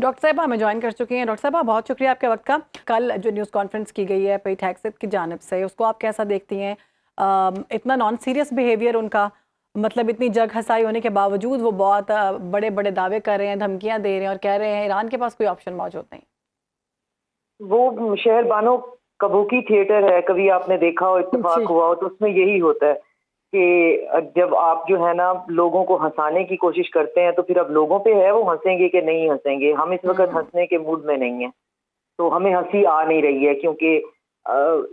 Doctor साहिबा हमें join कर चुकी हैं। डॉक्टर साहिबा बहुत शुक्रिया आपके वक्त का। कल जो न्यूज़ कॉन्फ्रेंस की गई है पीट हेगसेथ की जानिब से, उसको आप कैसा देखती हैं? इतना नॉन सीरियस बिहेवियर उनका, मतलब इतनी जग हंसाई होने के बावजूद वो बहुत बड़े बड़े दावे कर रहे हैं, धमकियां दे रहे हैं और कह रहे हैं ईरान के पास कोई ऑप्शन मौजूद नहीं। वो शहर बानो कबूकी थिएटर है, कभी आपने देखा हो, इत्तेफाक हुआ हो तो उसमें यही होता है कि जब आप जो है ना लोगों को हंसाने की कोशिश करते हैं तो फिर अब लोगों पे है वो हंसेंगे कि नहीं हंसेंगे। हम इस वक्त हंसने के मूड में नहीं है, तो हमें हंसी आ नहीं रही है क्योंकि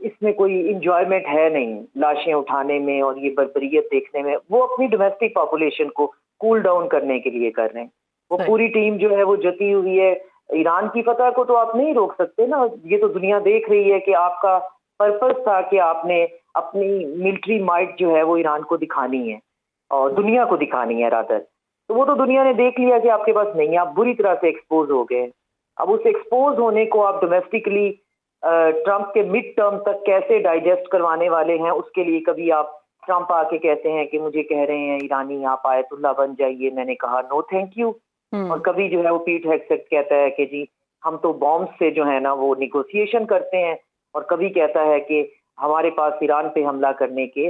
इसमें कोई इंजॉयमेंट है नहीं लाशें उठाने में और ये बर्बरियत देखने में। वो अपनी डोमेस्टिक पॉपुलेशन को कूल डाउन करने के लिए कर रहे हैं। वो पूरी टीम जो है वो जती हुई है। ईरान की फतह को तो आप नहीं रोक सकते ना, ये तो दुनिया देख रही है कि आपका पर्पस था कि आपने अपनी मिलिट्री माइट जो है वो ईरान को दिखानी है और दुनिया को दिखानी है रादर। तो वो तो दुनिया ने देख लिया कि आपके पास नहीं है, आप बुरी तरह से एक्सपोज हो गए। अब उस एक्सपोज होने को आप डोमेस्टिकली ट्रंप के मिड टर्म तक कैसे डाइजेस्ट करवाने वाले हैं, उसके लिए कभी आप ट्रंप आके कहते हैं कि मुझे कह रहे हैं ईरानी आप आयतुल्ला बन जाइए, मैंने कहा नो थैंक यू। और कभी जो है वो पीट हेगसेथ कहता है कि जी हम तो बॉम्ब से जो है ना वो निगोशिएशन करते हैं, और कभी कहता है कि हमारे पास ईरान पे हमला करने के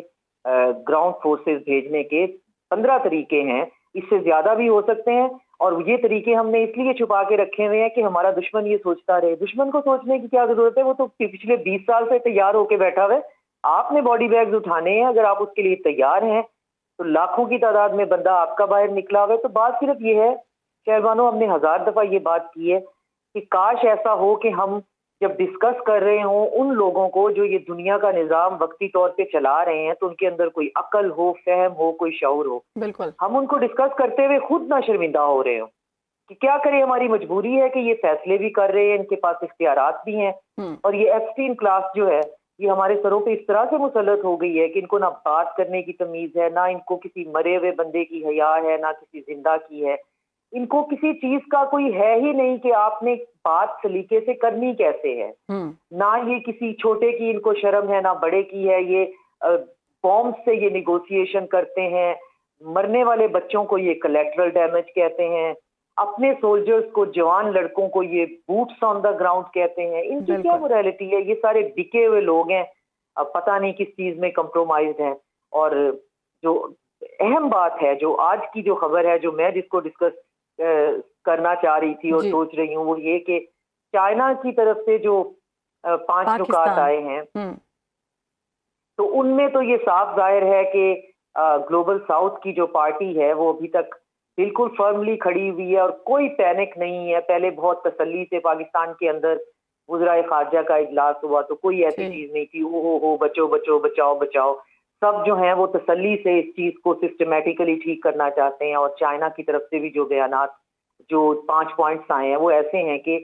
ग्राउंड फोर्सेस भेजने के 15 तरीके हैं, इससे ज्यादा भी हो सकते हैं। और ये तरीके हमने इसलिए छुपा के रखे हुए हैं कि हमारा दुश्मन ये सोचता रहे। दुश्मन को सोचने की क्या जरूरत है, वो तो पिछले 20 साल से तैयार होके बैठा हुआ है। आपने बॉडी बैग्स उठाने हैं, अगर आप उसके लिए तैयार हैं तो लाखों की तादाद में बंदा आपका बाहर निकला हुआ है। तो बात सिर्फ ये है शहरबानो, हमने 1000 दफा ये बात की है कि काश ऐसा हो कि हम जब डिस्कस कर रहे हों उन लोगों को जो ये दुनिया का निजाम वक्ती तौर पे चला रहे हैं, तो उनके अंदर कोई अकल हो, फहम हो, कोई शऊर हो, बिल्कुल हम उनको डिस्कस करते हुए खुद ना शर्मिंदा हो रहे हो कि क्या करें। हमारी मजबूरी है कि ये फैसले भी कर रहे हैं, इनके पास इख्तियारात भी हैं। और ये एप्स्टीन क्लास जो है ये हमारे सरों पे इस तरह से मुसल्लत हो गई है कि इनको ना बात करने की तमीज है, ना इनको किसी मरे हुए बंदे की हया है, ना किसी जिंदा की है। इनको किसी चीज का कोई है ही नहीं कि आपने बात सलीके से करनी कैसे है। ना ये किसी छोटे की इनको शर्म है, ना बड़े की है। ये बॉम्ब से ये निगोशिएशन करते हैं, मरने वाले बच्चों को ये कलेक्टरल डैमेज कहते हैं, अपने सोल्जर्स को, जवान लड़कों को ये बूट्स ऑन द ग्राउंड कहते हैं। इनकी क्या मोरालिटी है? ये सारे बिके हुए लोग हैं, अब पता नहीं किस चीज में कंप्रोमाइज हैं। और जो अहम बात है, जो आज की जो खबर है, जो मैं जिसको डिस्कस करना चाह रही थी और सोच रही हूँ, वो ये कि चाइना की तरफ से जो 5 नुकात आए हैं, तो उनमें तो ये साफ जाहिर है कि ग्लोबल साउथ की जो पार्टी है वो अभी तक बिल्कुल फर्मली खड़ी हुई है और कोई पैनिक नहीं है। पहले बहुत तसल्ली से पाकिस्तान के अंदर वज़ीर ख़ारजा का इजलास हुआ तो कोई ऐसी चीज नहीं थी ओ हो बचो बचो बचाओ बचाओ। सब जो है वो तसल्ली से इस चीज को सिस्टमेटिकली ठीक करना चाहते हैं। और चाइना की तरफ से भी जो बयानात, जो 5 पॉइंट्स आए हैं वो ऐसे हैं कि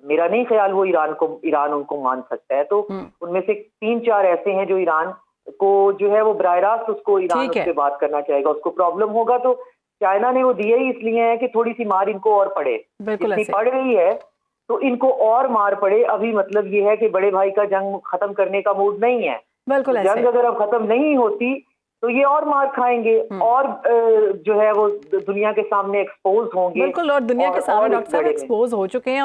मेरा नहीं ख्याल वो ईरान उनको मान सकता है। तो उनमें से 3-4 ऐसे हैं जो ईरान को जो है वो बराह रास्त उसको ईरान उससे बात करना चाहेगा। उसको प्रॉब्लम होगा तो चाइना ने वो दिए ही इसलिए है कि थोड़ी सी मार इनको और पड़े, जितनी पड़ गई है तो इनको और मार पड़े। अभी मतलब ये है कि बड़े भाई का जंग खत्म करने का मूड नहीं है। बिल्कुल जंग अगर अब खत्म नहीं होती तो ये और मार खाएंगे और जो है वो दुनिया के सामने एक्सपोज होंगे। बिल्कुल, और दुनिया के सामने डॉक्टर साहब एक्सपोज हो चुके हैं।